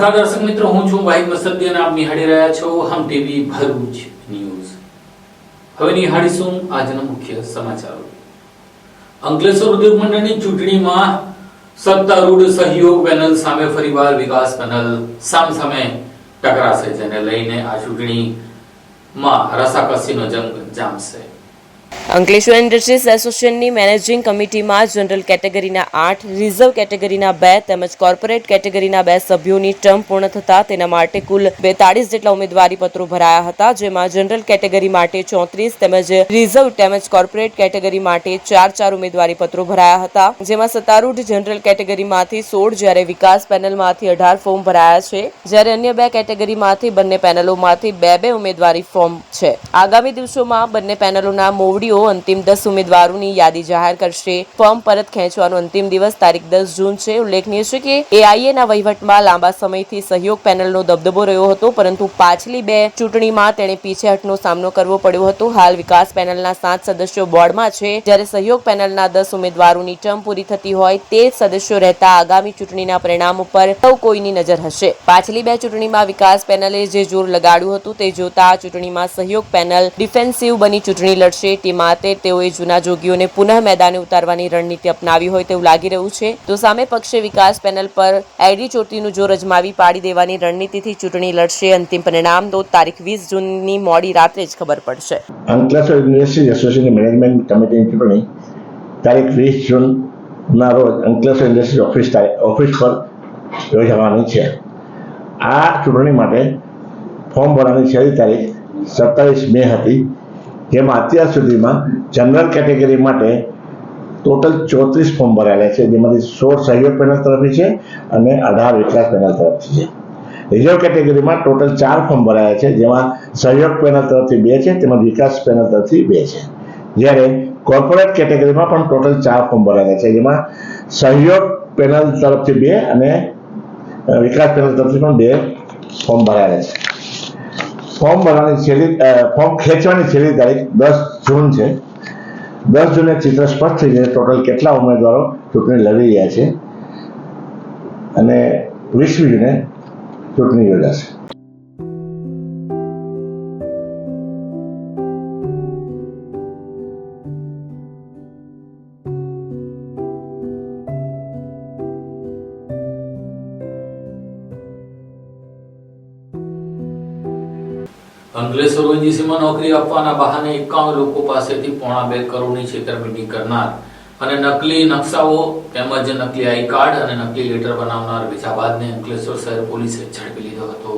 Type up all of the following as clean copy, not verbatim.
નમસ્કાર દર્શક મિત્રો, હું છું વાહિદ મસદ્દી અને આપ નિહાળી રહ્યા છો હમ ટીવી ભરૂચ ન્યૂઝ। હવે નિહાળીશું આજના મુખ્ય સમાચારો। અંકલેશ્વર ઉદ્યોગ મંડળની ચૂંટણીમાં સત્તારૂઢ સહયોગ પેનલ સામે ફરીવાર વિકાસ પેનલ સામસામે ટકરાશે, જેને લઈને આ ચૂંટણીમાં રસાકસીનો જંગ જામશે। અંકલેશ્વર ઇન્ડસ્ટ્રીઝ એસોસિએશનની મેનેજિંગ કમિટીમાં જનરલ કેટેગરીના 8, રિઝર્વ કેટેગરીના 2 તેમજ કોર્પોરેટ કેટેગરીના 2 સભ્યોની ટર્મ પૂર્ણ થતા તેના માટે કુલ 42 જેટલા ઉમેદવારી પત્રો ભરાયા હતા, જેમાં જનરલ કેટેગરી માટે 34 તેમજ રિઝર્વ તેમજ કોર્પોરેટ કેટેગરી માટે 4 ઉમેદવારી પત્રો ભરાયા હતા, જેમાં સત્તારૂઢ જનરલ કેટેગરીમાંથી 16 જ્યારે વિકાસ પેનલમાંથી 18 ફોર્મ ભરાયા છે, જ્યારે અન્ય 2 કેટેગરીમાંથી બંને પેનલોમાંથી 2 ઉમેદવારી ફોર્મ છે। આગામી દિવસોમાં બંને પેનલોના મોવડીઓ અંતિમ 10 ઉમેદવારોની યાદી જાહેર કરશે। ફોર્મ પરત ખેંચવાનો અંતિમ દિવસ તારીખ 10 જૂન છે। ઉલ્લેખનીય છે કે એઆઈએના વહીવટમાં લાંબા સમયથી સહયોગ પેનલનો દબદબો રહ્યો હતો, પરંતુ પાછલી 2 ચૂંટણીમાં તેણે પીછેહટનો સામનો કરવો પડ્યો હતો। હાલ વિકાસ પેનલના 7 સદસ્યો બોર્ડમાં છે, જ્યારે સહયોગ પેનલના 10 ઉમેદવારોની ટર્મ પૂરી થતી હોય તે સદસ્યો રહેતા આગામી ચૂંટણીના પરિણામ ઉપર સૌ કોઈની નજર હશે। પાછલી 2 ચૂંટણીમાં વિકાસ પેનલે જે જોર લગાડ્યું હતું તે જોતા આ ચૂંટણીમાં સહયોગ પેનલ ડિફેન્સિવ બની ચૂંટણી લડશે, તે માટે તેઓએ જૂના જોગીઓને પુનઃ મેદાને ઉતારવાની રણનીતિ અપનાવી હોય તેવું લાગી રહ્યું છે। તો સામે પક્ષે વિકાસ પેનલ પર આઈડી ચોટીનું જોર અજમાવી પાડી દેવાની રણનીતિથી ચૂંટણી લડશે। અંતિમ પરિણામ તો તારીખ 20 જૂનની મોડી રાત્રે જ ખબર પડશે। અંકલેશ્વર ઇન્ડસ્ટ્રીઝ એસોસિએશનની મેનેજમેન્ટ કમિટીની ચૂંટણી તારીખ 20 જૂનના રોજ અંકલેશ્વર ઇન્ડસ્ટ્રીઝ ઓફિસ પર યોજાવાની છે। આ ચૂંટણી માટે ફોર્મ ભરવાની છેલ્લી તારીખ 27 મે હતી, જેમાં અત્યાર સુધીમાં જનરલ કેટેગરી માટે ટોટલ 34 ફોર્મ ભરાયેલા છે, જેમાંથી 16 સહયોગ પેનલ તરફથી છે અને 18 વિકાસ પેનલ તરફથી છે। રિઝર્વ કેટેગરીમાં ટોટલ 4 ફોર્મ ભરાયા છે, જેમાં સહયોગ પેનલ તરફથી 2 છે તેમજ વિકાસ પેનલ તરફથી 2 છે, જ્યારે કોર્પોરેટ કેટેગરીમાં પણ ટોટલ 4 ફોર્મ ભરાયા છે, જેમાં સહયોગ પેનલ તરફથી 2 અને વિકાસ પેનલ તરફથી પણ 2 ફોર્મ ભરાયેલા છે। ફોર્મ ખેંચવાની છેલ્લી તારીખ 10 જૂન છે। 10 જૂને ચિત્ર સ્પષ્ટ થઈ જાય ટોટલ કેટલા ઉમેદવારો ચૂંટણી લડી રહ્યા છે અને 20મી જૂને ચૂંટણી યોજાશે। અંકલેશ્વર ઓએનજીસીમાં નોકરી આપવાના બહાને 51 લોકો પાસેથી 2.5 કરોડની છેતરપિંડી કરનાર અને નકલી નકશાઓ તેમજ નકલી આઈ કાર્ડ અને નકલી લેટર બનાવનાર વિજાબાદને અંકલેશ્વર શહેર પોલીસે ઝડપી લીધો હતો।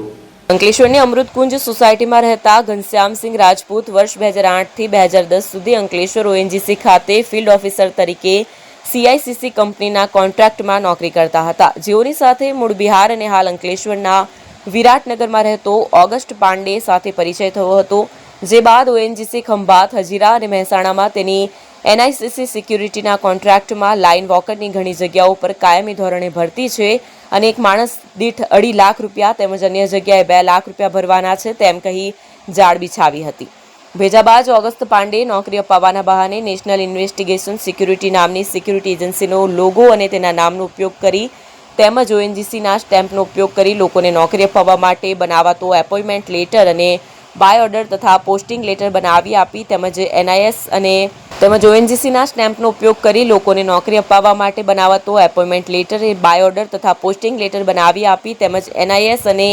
અંકલેશ્વરની અમૃતકુંજ સોસાયટીમાં રહેતા ઘનશ્યામસિંહ રાજપૂત વર્ષ 2008 થી 2010 સુધી અંકલેશ્વર ઓએનજીસી ખાતે ફિલ્ડ ઓફિસર તરીકે સીઆઈસીસી કંપનીના કોન્ટ્રાક્ટમાં નોકરી કરતા હતા, જેઓની સાથે મૂળ બિહાર અને હાલ અંકલેશ્વરના વિરાટનગરમાં રહેતો ઓગસ્ટ પાંડે સાથે પરિચય થયો હતો, જે બાદ ઓએનજીસી ખંભાત, હજીરા અને મહેસાણામાં તેની એનઆઈસીસી સિક્યુરિટીના કોન્ટ્રાક્ટમાં લાઇન વોકરની ઘણી જગ્યાઓ પર કાયમી ધોરણે ભરતી છે અને એક માણસ દીઠ 2.5 લાખ રૂપિયા તેમજ અન્ય જગ્યાએ 2 લાખ રૂપિયા ભરવાના છે તેમ કહી જાળ બિછાવી હતી। ભેજાબાજ ઓગસ્ટ પાંડે નોકરી અપાવવાના બહાને નેશનલ ઇન્વેસ્ટિગેશન સિક્યુરિટી નામની સિક્યુરિટી એજન્સીનો લોગો અને તેના નામનો ઉપયોગ કરી તેમજ ઓએનજીસીના સ્ટેમ્પનો ઉપયોગ કરી લોકોને નોકરી અપાવવા માટે બનાવાતો એપોઇન્ટમેન્ટ લેટર અને બાય ઓર્ડર તથા પોસ્ટિંગ લેટર બનાવી આપી તેમજ એનઆઈએસ અને તેમજ ઓએનજીસીના સ્ટેમ્પનો ઉપયોગ કરી લોકોને નોકરી અપાવવા માટે બનાવાતો એપોઇન્ટમેન્ટ લેટર, બાય ઓર્ડર તથા પોસ્ટિંગ લેટર બનાવી આપી તેમજ એનઆઈએસ અને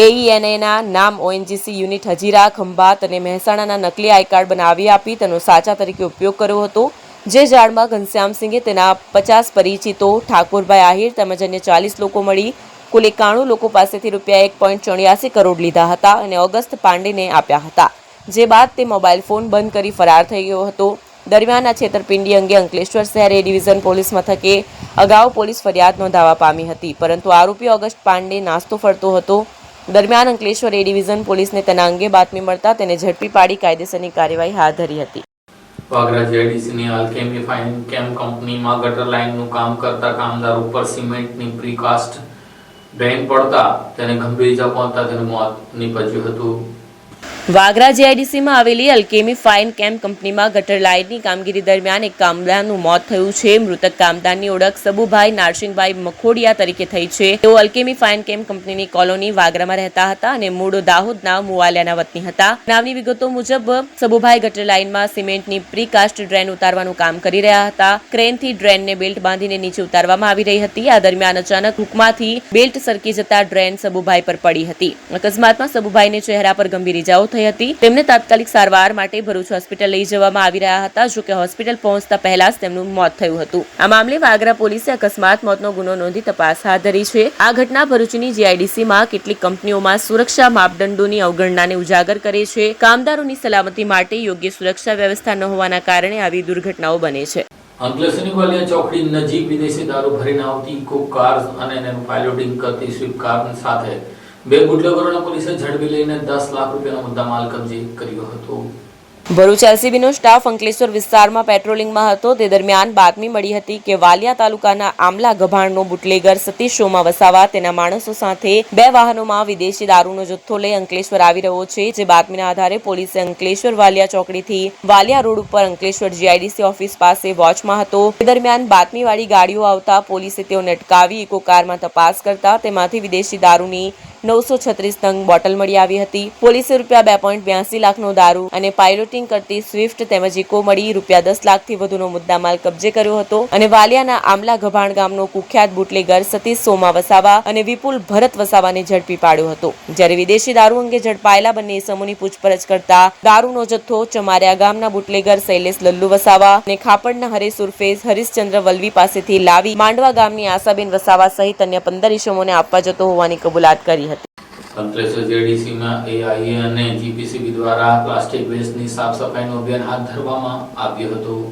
એઈએનએના નામ ઓએનજીસી યુનિટ હજીરા, ખંભાત અને મહેસાણાના નકલી આઈ કાર્ડ બનાવી આપી તેનો સાચા તરીકે ઉપયોગ કર્યો હતો, જે જાળમાં ઘનશ્યામસિંહે તેના 50 પરિચિતો ઠાકોરભાઈ આહિર તેમજ અન્ય 40 લોકો મળી કુલ 91 લોકો પાસેથી રૂપિયા 1.84 કરોડ લીધા હતા અને ઓગસ્ટ પાંડેને આપ્યા હતા, જે બાદ તે મોબાઈલ ફોન બંધ કરી ફરાર થઈ ગયો હતો। દરમિયાન આ છેતરપિંડી અંગે અંકલેશ્વર શહેર એ ડિવિઝન પોલીસ મથકે અગાઉ પોલીસ ફરિયાદ નોંધાવા પામી હતી, પરંતુ આરોપી ઓગસ્ટ પાંડે નાસ્તો ફરતો હતો। દરમિયાન અંકલેશ્વર એ ડિવિઝન પોલીસને તેના અંગે બાતમી મળતા તેને ઝડપી પાડી કાયદેસરની કાર્યવાહી હાથ ધરી હતી। વાગરા જેડીસીની આલ્કેમી ફાઇન કેમ કંપનીમાં ગટર લાઇનનું કામ કરતા કામદાર ઉપર સિમેન્ટની પ્રીકાસ્ટ ડ્રેન પડતા તેને ગંભીર ઇજા પહોંચતા તેનું મોત નીપજ્યું હતું। વાગરા જીઆઈડીસીમાં આવેલી અલ્કેમી ફાઇન કેમ કંપનીમાં ગટર લાઇનની કામગીરી દરમિયાન એક કામદારનું મોત થયું છે. મૃતક કામદારની ઓળખ સબુભાઈ નારસિંગભાઈ મખોડિયા તરીકે થઈ છે. તેઓ અલ્કેમી ફાઇન કેમ કંપનીની કોલોની વાગરામાં રહેતા હતા અને મૂળ દાહોદના મુવાલિયાના વતની હતા. નામની વિગતો મુજબ સબુભાઈ ગટર લાઇનમાં સિમેન્ટની પ્રીકાસ્ટ ડ્રેન ઉતારવાનું કામ કરી રહ્યા હતા. ક્રેનથી ડ્રેનને બેલ્ટ બાંધીને નીચે ઉતારવામાં આવી રહી હતી. આ દરમિયાન અચાનક હુકમાંથી બેલ્ટ સરકી જતા ડ્રેન સબુભાઈ પર પડી હતી. અકસ્માતમાં સબુભાઈને ચહેરા પર ગંભીર ઇજાઓ થઈ હતી. તેમને તાત્કાલિક સારવાર માટે ભરૂચ હોસ્પિટલ લઈ જવામાં આવી રહ્યા હતા. જો કે હોસ્પિટલ પહોંચતા પહેલા જ તેમનું મોત થયું હતું. આ મામલે વાગરા પોલીસે અકસ્માત મોતનો ગુનો નોંધી તપાસ હાથ ધરી છે. આ ઘટના ભરૂચની જીઆઈડીસીમાં કેટલીક કંપનીઓમાં સુરક્ષા માપદંડોની અવગણનાને ઉજાગર કરે છે. કામદારોની સલામતી માટે યોગ્ય સુરક્ષા વ્યવસ્થા ન હોવાના કારણે આવી દુર્ઘટનાઓ બને છે. અંકલેશ્વરની વાલિયા ચોકડી નજીક વિદેશી દારૂ ભરીને આવતી ઇકો કાર અને એનું પાયલોટિંગ કરતી સ્વિફ્ટ કાર સાથે બે બુટલેગરોને પોલીસે ઝડપી લઈને 10 લાખ રૂપિયાનો મુદ્દામાલ કબજે કર્યો હતો. ભરૂચ એલસીબીનો સ્ટાફ અંકલેશ્વર વિસ્તારમાં પેટ્રોલિંગમાં હતો. તે દરમિયાન બાતમી મળી હતી કે વાલિયા તાલુકાના આમલા ગભાણનો બુટલેગર સતીશ સોમા વસાવા તેના માણસો સાથે બે વાહનોમાં વિદેશી દારૂનો જથ્થો લઈ અંકલેશ્વર આવી રહ્યો છે. જે બાતમીના આધારે પોલીસે અંકલેશ્વર વાલિયા ચોકડીથી વાલિયા રોડ ઉપર અંકલેશ્વર જીઆઈડીસી ઓફિસ પાસે વોચમાં હતો. તે દરમિયાન બાતમીવાળી ગાડીઓ આવતા પોલીસે તેઓને અટકાવી ઇકો કારમાં તપાસ કરતા તેમાંથી વિદેશી દારૂની 936 નંગ બોટલ મળી આવી હતી. પોલીસે રૂપિયા 2.82 લાખનો દારૂ અને પાયલોટિંગ કરતી સ્વિફ્ટ તેમજ ઇકો મળી રૂપિયા 10 લાખથી વધુનો મુદ્દામાલ કબજે કર્યો હતો અને વાલિયાના આમલા ગભાણ ગામનો કુખ્યાત બુટલેગર સતીશ સોમા વસાવા અને વિપુલ ભરત વસાવાને ઝડપી પાડ્યો હતો. જ્યારે વિદેશી દારૂ અંગે ઝડપાયેલા બંને ઇસમોની પૂછપરછ કરતા દારૂનો જથ્થો ચમારિયા ગામના બુટલેગર શૈલેષ લલ્લુ વસાવા અને ખાપડના હરેશ ઉર્ફે હરીશચંદ્ર વલવી પાસેથી લાવી માંડવા ગામની આશાબેન વસાવા સહિત અન્ય 15 ઇસમોને આપવા જતો હોવાની કબૂલાત કરી હતી. અંકલેશ્વર જીઆઈડીસીમાં એઆઈએ અને જીપીસીબી દ્વારા પ્લાસ્ટિક વેસ્ટની સાફ સફાઈનું અભિયાન હાથ ધરવામાં આવ્યું હતું.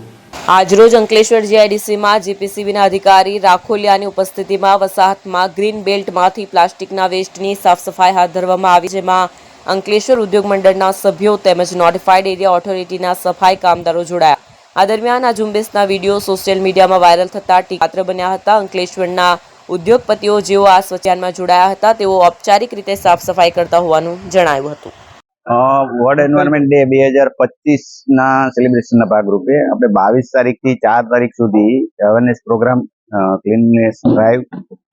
આજરોજ અંકલેશ્વર જીઆઈડીસીમાં જીપીસીબીના અધિકારી રાખોલિયાની ઉપસ્થિતિમાં વસાહતમાં ગ્રીન બેલ્ટમાંથી પ્લાસ્ટિકના વેસ્ટની સાફ સફાઈ હાથ ધરવામાં આવી, જેમાં અંકલેશ્વર ઉદ્યોગ મંડળના સભ્યો તેમજ નોટિફાઈડ એરિયા ઓથોરિટીના સફાઈ કામદારો જોડાયા. આ દરમિયાન આ ઝુંબેશના વિડીયો સોશિયલ મીડિયામાં વાયરલ થતા ટીકાપાત્ર બન્યા હતા. અંકલેશ્વરના ઉદ્યોગપતિઓ જેઓ આ સ્વચ્છાનમાં જોડાયા હતા તેઓ ઔપચારિક રીતે સાફ સફાઈ કરતા હોવાનું જણાવ્યું હતું. વર્લ્ડ એન્વાયરમેન્ટ ડે 2025ના સેલિબ્રેશનના ભાગરૂપે આપણે 22 તારીખથી 4 તારીખ સુધી અવેરનેસ પ્રોગ્રામ, ક્લીનનેસ ડ્રાઈવ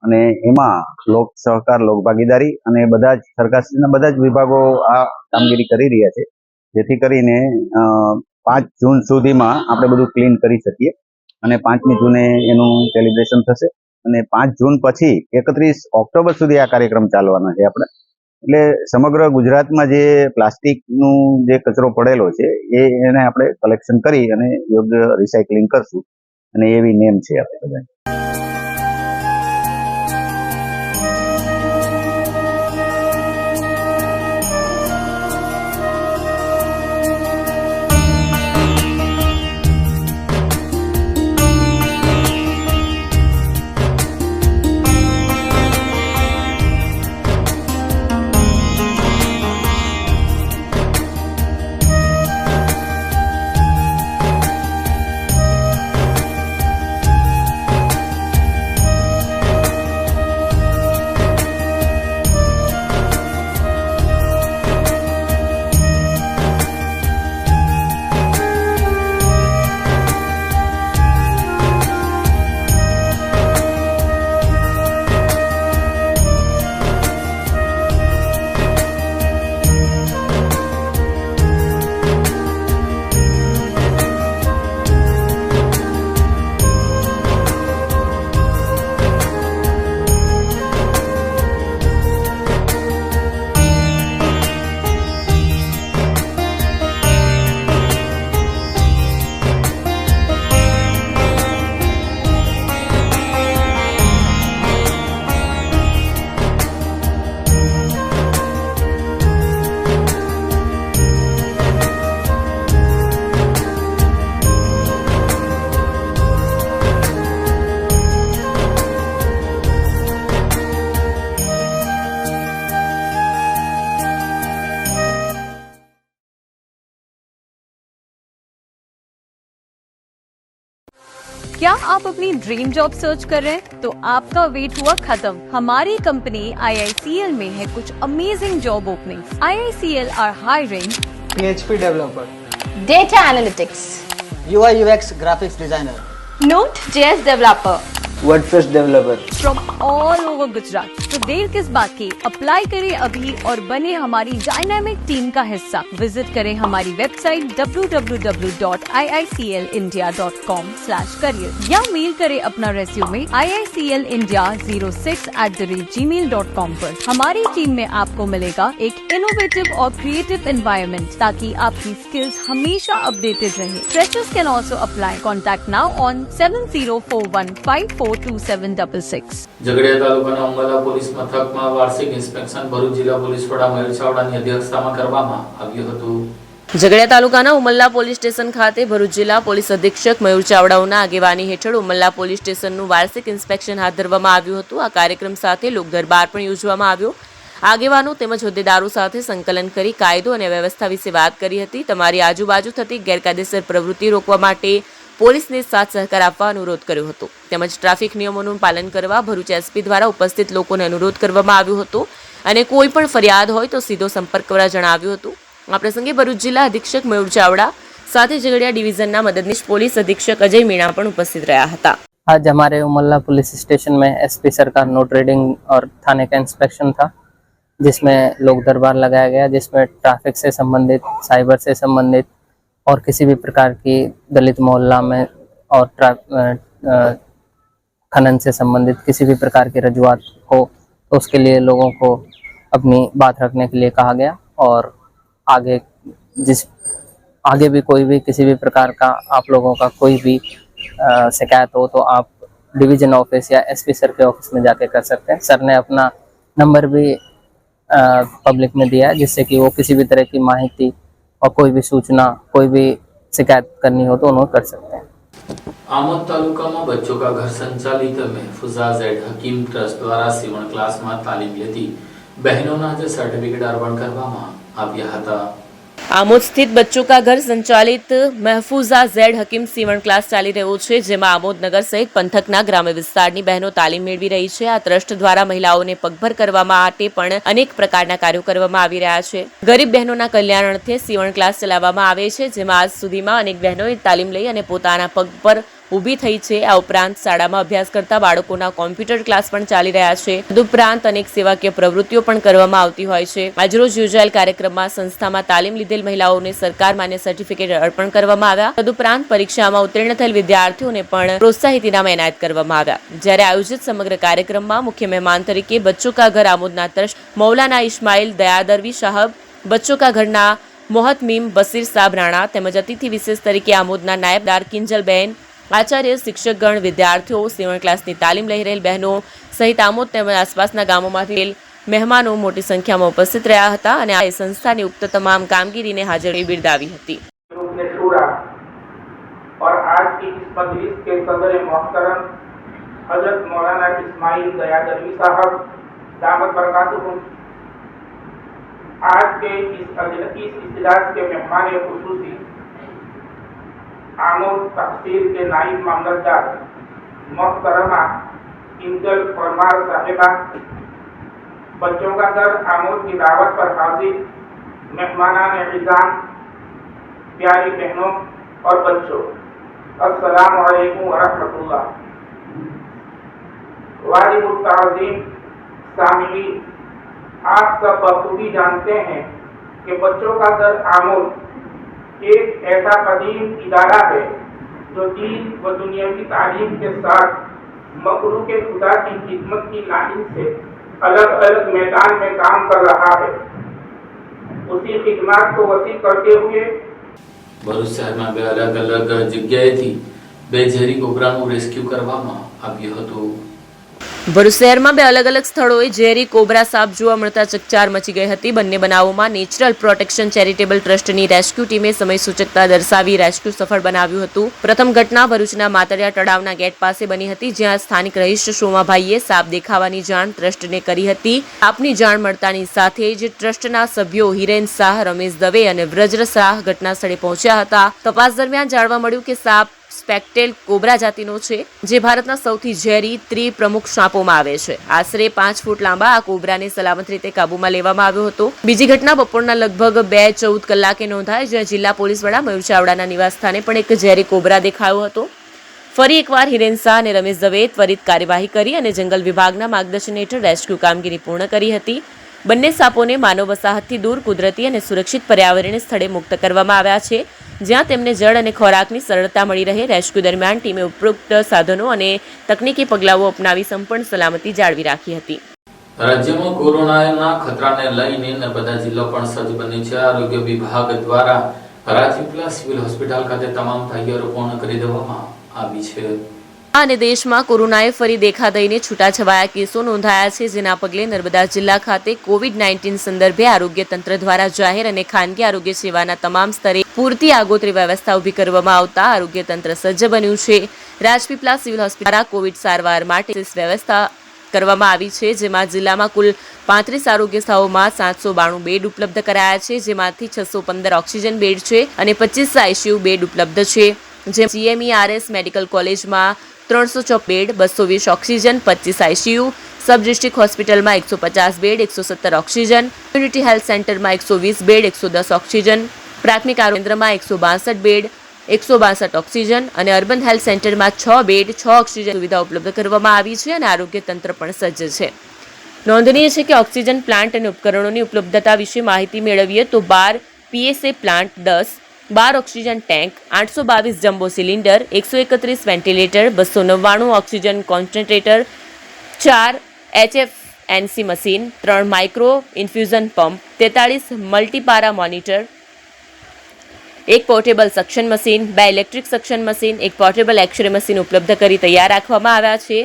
અને એમાં લોક સહકાર, લોક ભાગીદારી અને બધા જ સરકારના બધા જ વિભાગો આ કામગીરી કરી રહ્યા છે, જેથી કરીને 5 જૂન સુધીમાં આપણે બધું ક્લીન કરી શકીએ અને 5મી જૂને એનું સેલિબ્રેશન થશે અને 5 જૂન પછી 31 ઓક્ટોબર સુધી આ કાર્યક્રમ ચાલવાનો છે આપણે. એટલે સમગ્ર ગુજરાતમાં જે પ્લાસ્ટિકનું જે કચરો પડેલો છે એને આપણે કલેક્શન કરી અને યોગ્ય રિસાયકલિંગ કરશું અને એવી નેમ છે આપણે બધા. क्या आप अपनी ड्रीम जॉब सर्च कर रहे हैं? तो आपका वेट हुआ खत्म। हमारी कंपनी IICL में है कुछ amazing job openings. IICL are hiring PHP developer, Data Analytics, UI UX graphics designer, Node.js developer, WordPress developer. From all over Gujarat. तो देर किस बात की, अप्लाई करें अभी और बने हमारी डायनामिक टीम का हिस्सा। विजिट करें हमारी वेबसाइट www.iiclindia.com/career या मेल करें अपना रेज्यूमे iiclindia06@gmail.com पर। हमारी टीम में आपको मिलेगा एक इनोवेटिव और क्रिएटिव एनवायरनमेंट ताकि आपकी स्किल्स हमेशा अपडेटेड रहे। Freshers can also apply. Contact now on 7041542766। Jhagadia તાલુકાના ઉમરલા પોલીસ મથકમાં વાર્ષિક ઇન્સ્પેક્શન ભરૂચ જિલ્લા પોલીસ વડા મયુર ચાવડાની અધ્યક્ષતામાં કરવામાં આવ્યું હતું। ઝઘડિયા તાલુકાના ઉમલ્લા પોલીસ સ્ટેશન ખાતે ભરૂચ જિલ્લા પોલીસ અધિક્ષક મયુર ચાવડાઓના આગેવાની હેઠળ ઉમલ્લા પોલીસ સ્ટેશનનું વાર્ષિક ઇન્સ્પેક્શન હાથ ધરવામાં આવ્યું હતું। આ કાર્યક્રમ સાથે લોક દરબાર પણ યોજવામાં આવ્યો। આગેવાનો તેમજ હોદ્દેદારો સાથે સંકલન કરી કાયદો અને વ્યવસ્થા વિશે વાત કરી હતી। તમારી આજુબાજુ થતી ગેરકાયદેસર પ્રવૃત્તિ રોકવા માટે પોલીસને સાથ સહકાર આપવા અનુરોધ કર્યો હતો। તેમજ ટ્રાફિક નિયમોનું પાલન કરવા ભરૂચ એસપી દ્વારા ઉપસ્થિત લોકોને અનુરોધ કરવામાં આવ્યો હતો અને કોઈ પણ ફરિયાદ હોય તો સીધો સંપર્ક કરવા જણાવ્યું હતું। આ પ્રસંગે ભરૂચ જિલ્લા અધિક્ષક મયુર ચાવડા સાથે ઝઘડિયા ડિવિઝનના મદદનીશ પોલીસ અધિક્ષક અજય મીણા પણ ઉપસ્થિત રહ્યા હતા। आज हमारे उमल्ला पुलिस स्टेशन में एसपी सरकार नोट रीडिंग और थाने का इंस्पेक्शन था, जिसमें लोक दरबार लगाया गया, जिसमें ट्रैफिक से संबंधित, साइबर से संबंधित और किसी भी प्रकार की दलित मोहल्ला में और खनन से संबंधित किसी भी प्रकार की रजूआत हो तो उसके लिए लोगों को अपनी बात रखने के लिए कहा गया। और आगे भी कोई भी किसी भी प्रकार का आप लोगों का कोई भी शिकायत हो तो आप डिवीजन ऑफिस या एसपी सर के ऑफिस में जाके कर सकते हैं। सर ने अपना नंबर भी पब्लिक में दिया है, जिससे कि वो किसी भी तरह की माहिती और कोई भी सूचना, कोई भी शिकायत करनी हो तो उन्होंने कर सकते हैं। आमोद तालुका में बच्चों का घर संचालित महफूजा ज़ेड हकीम ट्रस्ट द्वारा सीवण क्लास में तालीम लेती बहनों आज सर्टिफिकेट अर्पण करवामां આવ્યા હતા। આમોદ સ્થિત બચ્ચો કા ઘર સંચાલિત મહેફૂઝા ઝેડ હકીમ સીવણ ક્લાસ ચાલી રહ્યો છે, જેમાં આમોદ નગર સહિત પંથકના ગ્રામ્ય વિસ્તારની બહેનો તાલીમ મેળવી રહી છે। આ ટ્રસ્ટ દ્વારા મહિલાઓને પગભર કરવા માટે પણ અનેક પ્રકારના કાર્યો કરવામાં આવી રહ્યા છે। ગરીબ બહેનોના કલ્યાણાર્થે સીવણ ક્લાસ ચલાવવામાં આવે છે, જેમાં આજ સુધીમાં અનેક બહેનોએ તાલીમ લઈ અને પોતાના પગ પર ઊભી થઈ છે। આ ઉપરાંત શાળામાં અભ્યાસ કરતા બાળકોના કોમ્પ્યુટર ક્લાસ પણ ચાલી રહ્યા છે। તદુપરાંત અનેક સેવાકીય પ્રવૃત્તિઓ પણ કરવામાં આવતી હોય છે। આજરોજ યોજાયેલ કાર્યક્રમમાં સંસ્થામાં તાલીમ લીધેલ મહિલાઓને સરકાર માન્ય સર્ટિફિકેટ અર્પણ કરવામાં આવ્યા। તદુપરાંત પરીક્ષામાં ઉત્તીર્ણ થયેલ વિદ્યાર્થીઓને પણ પ્રોત્સાહિત ઇનામ એનાયત કરવામાં આવ્યા। જ્યારે આયોજિત સમગ્ર કાર્યક્રમમાં મુખ્ય મહેમાન તરીકે બચ્ચો કા ઘર આમોદના ટ્રસ્ટ મૌલાના ઇસ્માઇલ દયાદરવી સાહેબ, બચ્ચો કા ઘરના મોહતમીમ બસીર સાહેબ રાણા તેમજ અતિથિ વિશેષ તરીકે આમોદના નાયબદાર કિંજલબેન, આચાર્ય, શિક્ષકગણ, વિદ્યાર્થીઓ, સીવણ ક્લાસની તાલીમ લઈ રહેલ બહેનો સહિત આમોદ તેમજ આસપાસના ગામોમાંથી મહેમાનો મોટી સંખ્યામાં ઉપસ્થિત રહ્યા હતા અને આ સંસ્થાની ઉક્ત તમામ કામગીરીને હાજરી બિરદાવી હતી। और आज की इस मजलिस के सदर मोहतरम हजरत मौलाना इस्माइल दयादरवी साहब दामत बरकातुहुम, आज के इस इजलास के मेहमान खुसूसी आमोद तहसील के नायब मामलतदार मोहतरमा किंजल परमार साहिबा, बच्चों का घर आमोद की दावत पर हाजिर मेहमानान इज़ाम, प्यारी बहनों और बच्चों, अस्सलामु अलैकुम वरहमतुल्लाह। वालिबुत ताज़ीम सामिलीन, आप सब बखूबी जानते हैं कि बच्चों का घर आमोद एक ऐसा कदीम इदारा है जो दीन व दुनियावी तालीम के साथ मखलूक खुदा की खिदमत की लाइन से अलग अलग मैदान में काम कर रहा है। उसी खिदमत को वसी करते हुए ભરૂચ શહેરમાં બે અલગ અલગ જગ્યાએથી બે ઝેરી કોબરાનું રેસ્ક્યુ કરવામાં આવ્યું હતું। ભરૂચ શહેરમાં બે અલગ અલગ સ્થળોએ ઝેરી કોબરા સાપ જોવા મળતા ચકચાર મચી ગઈ હતી। બંને બનાવોમાં નેચરલ પ્રોટેક્શન ચેરિટેબલ ટ્રસ્ટની રેસ્ક્યુ ટીમે સમય સૂચકતા દર્શાવી રેસ્ક્યુ સફળ બનાવ્યું હતું। પ્રથમ ઘટના ભરૂચના માતરિયા તળાવના ગેટ પાસે બની હતી, જ્યાં સ્થાનિક રહીશ સોમાભાઈએ સાપ દેખાવાની જાણ ટ્રસ્ટને કરી હતી। સાપની જાણ મળતાની સાથે જ ટ્રસ્ટના સભ્યો હિરેન શાહ, રમેશ દવે અને વ્રજર શાહ ઘટના સ્થળે પહોંચ્યા હતા। તપાસ દરમિયાન જાણવા મળ્યું કે સાપ સ્પેક્ટેલ કોબ્રા જાતિનો છે, જે ભારતના સૌથી ઝેરી ત્રિપ્રમુખ સાપોમાં આવે છે. આશરે 5 ફૂટ લાંબા આ કોબ્રાને સલામત રીતે કાબૂમાં લેવામાં આવ્યો હતો. બીજી ઘટના બપોરના લગભગ 2:14 કલાકે નોંધાઈ, જ્યાં જિલ્લા પોલીસ વડા મયુર ચાવડાના નિવાસસ્થાને પણ એક ઝેરી કોબ્રા દેખાયો હતો. ફરી એકવાર હિરેન શાહ અને રમેશ દવેએ ત્વરિત કાર્યવાહી કરી અને જંગલ વિભાગના માર્ગદર્શન હેઠળ રેસ્ક્યુ કામગીરી પૂર્ણ કરી હતી. બંને સાપોને માનવ વસાહતથી દૂર કુદરતી અને સુરક્ષિત પર્યાવરણીય સ્થળે મુક્ત કરવામાં આવ્યા છે, જ્યાં તેમને જળ અને ખોરાકની સરળતા મળી રહે. રેસ્ક્યુ દરમિયાન ટીમે ઉપરોક્ત સાધનો અને તકનીકી પગલાઓ અપનાવી સંપૂર્ણ સલામતી જાળવી રાખી હતી. રાજ્યમાં કોરોનાના ખતરાને લઈને નર્મદા જિલ્લો પણ સજ્જ બન્યો છે. આરોગ્ય વિભાગ દ્વારા રાજપીપળા સિવિલ હોસ્પિટલ ખાતે તમામ તૈયારીઓ પૂર્ણ કરી દેવામાં આવી છે. અને દેશમાં કોરોનાએ ફરી દેખા દઈને છૂટાછવાયા કેસો નોંધાયા છે, જેના પગલે નર્મદા જિલ્લા ખાતે કોવિડ-19 સંદર્ભે આરોગ્ય તંત્ર દ્વારા જાહેર અને ખાનગી આરોગ્ય સેવાના તમામ સ્તરે પૂરતી આગોતરી વ્યવસ્થા ઊભી કરવામાં આવતા આરોગ્ય તંત્ર સજ્જ બન્યું છે. રાજપીપળા સિવિલ હોસ્પિટલ દ્વારા કોવિડ સારવાર માટે વ્યવસ્થા કરવામાં આવી છે, જેમાં જિલ્લામાં કુલ 35 આરોગ્ય સ્થળોમાં 792 બેડ ઉપલબ્ધ કરાયા છે, જેમાંથી 615 ઓક્સિજન બેડ છે અને 25 આઈસીયુ બેડ ઉપલબ્ધ છે. જેમાં GMERS મેડિકલ કોલેજમાં 304 bed, 220 oxygen, 25 ICU, sub district હોસ્પિટલમાં 150 બેડ, 117 ઓક્સિજન, કોમ્યુનિટી હેલ્થ સેન્ટરમાં 120 બેડ, 110 ઓક્સિજન, પ્રાથમિક આરોગ્ય કેન્દ્રમાં 162 બેડ, 162 ઓક્સિજન અને અર્બન હેલ્થ સેન્ટરમાં 6 બેડ, 6 ઓક્સિજન સુવિધા ઉપલબ્ધ કરવામાં આવી છે અને આરોગ્ય તંત્ર પણ સજ્જ છે. નોંધનીય છે કે ઓક્સિજન પ્લાન્ટ અને ઉપકરણોની ઉપલબ્ધતા વિશે માહિતી મેળવીએ તો 12 PSA plant, 12 oxygen tank, 822 jumbo cylinder, 131 ventilator, 299 oxygen concentrator, 4 HFNC machine, 3 micro infusion pump, 43 multipara monitor, 1 portable suction machine, 2 electric suction machine, 1 portable x ray machine ઉપલબ્ધ કરી તૈયાર રાખવામાં આવ્યા છે.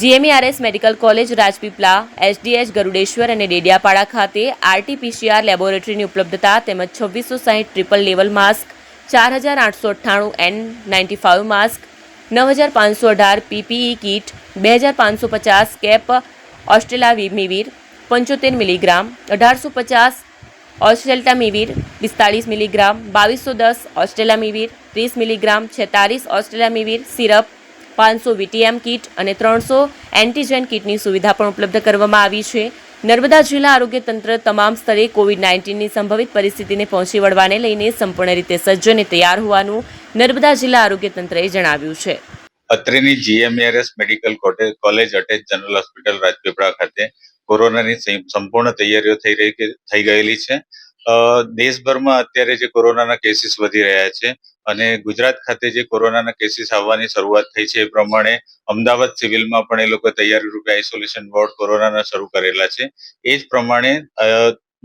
GMERS medical college Rajpipla, SDH Garudeshwar અને ડેડિયાપાડા ખાતે RT-PCR લેબોરેટરીની ઉપલબ્ધતા તેમજ 2660 triple level mask, 4898 N95 mask, 9518 PPE kit, 2550 cap ઓસ્ટેલામિવિર 75 milligram, 1850 oseltamivir 45 milligram, 2210 oseltamivir 30 milligram, 46 oseltamivir syrup, 500 VTM kit અને 300 એન્ટીજેન કીટની સુવિધા પણ ઉપલબ્ધ કરવામાં આવી છે. નર્મદા જિલ્લા આરોગ્ય તંત્ર તમામ સ્તરે કોવિડ-19ની સંભવિત પરિસ્થિતિને પહોંચી વળવાને લઈને સંપૂર્ણ રીતે સજ્જ અને તૈયાર હોવાનું નર્મદા જિલ્લા આરોગ્ય તંત્રએ જણાવ્યું છે. અત્રેની GMERS medical college attach general hospital Rajpipla ખાતે કોરોનાની સંપૂર્ણ તૈયારીઓ થઈ ગયેલી છે. દેશભરમાં અત્યારે જે કોરોનાના કેસીસ વધી રહ્યા છે અને ગુજરાત ખાતે જે કોરોનાના કેસીસ આવવાની શરૂઆત થઈ છે એ પ્રમાણે અમદાવાદ સિવિલમાં પણ એ લોકો તૈયારી રૂપે આઇસોલેશન વોર્ડ કોરોનાના શરૂ કરેલા છે. એ જ પ્રમાણે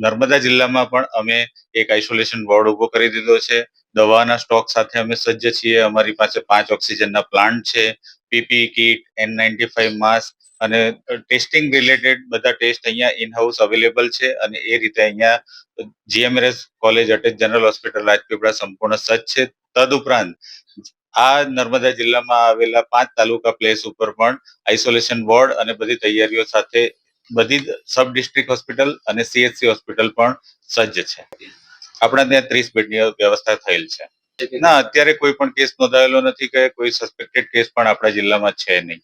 નર્મદા જિલ્લામાં પણ અમે એક આઇસોલેશન વોર્ડ ઉભો કરી દીધો છે. દવાના સ્ટોક સાથે અમે સજ્જ છીએ. અમારી પાસે 5 ઓક્સિજનના પ્લાન્ટ છે, PPE કીટ, N95 માસ્ક અને ટેસ્ટિંગ રિલેટેડ બધા ટેસ્ટ અહીંયા ઇન હાઉસ અવેલેબલ છે અને એ રીતે અહીંયા GMERS college attach general hospital Rajpipla સંપૂર્ણ સજ્જ છે. તદુપરાંત આ નર્મદા જિલ્લામાં આવેલા 5 તાલુકા પ્લેસ ઉપર પણ આઇસોલેશન વોર્ડ અને બધી તૈયારીઓ સાથે બધી સબ ડિસ્ટ્રિક્ટ હોસ્પિટલ અને CHC હોસ્પિટલ પણ સજ્જ છે. આપણા ત્યાં 30 બેડની વ્યવસ્થા થયેલ છે. ના, અત્યારે કોઈ પણ કેસ નોંધાયેલો નથી કે કોઈ સસ્પેક્ટેડ કેસ પણ આપણા જિલ્લામાં છે નહીં.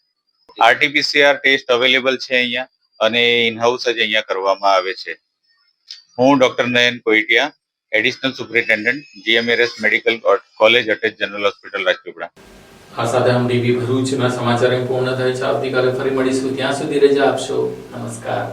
RT-PCR ટેસ્ટ અવેલેબલ છે અહીંયા અને ઇન હાઉસ જ અહીંયા કરવામાં આવે છે. હું doctor Nayan Koitiya, additional superintendent, GMERS medical college attach general hospital Rajpipla. આ સાથે हम टीवी ભરૂચના સમાચાર પૂર્ણ થાય છે. આવતીકાલે ફરી મળીશું. ત્યાં સુધી રજા આપશો. નમસ્કાર.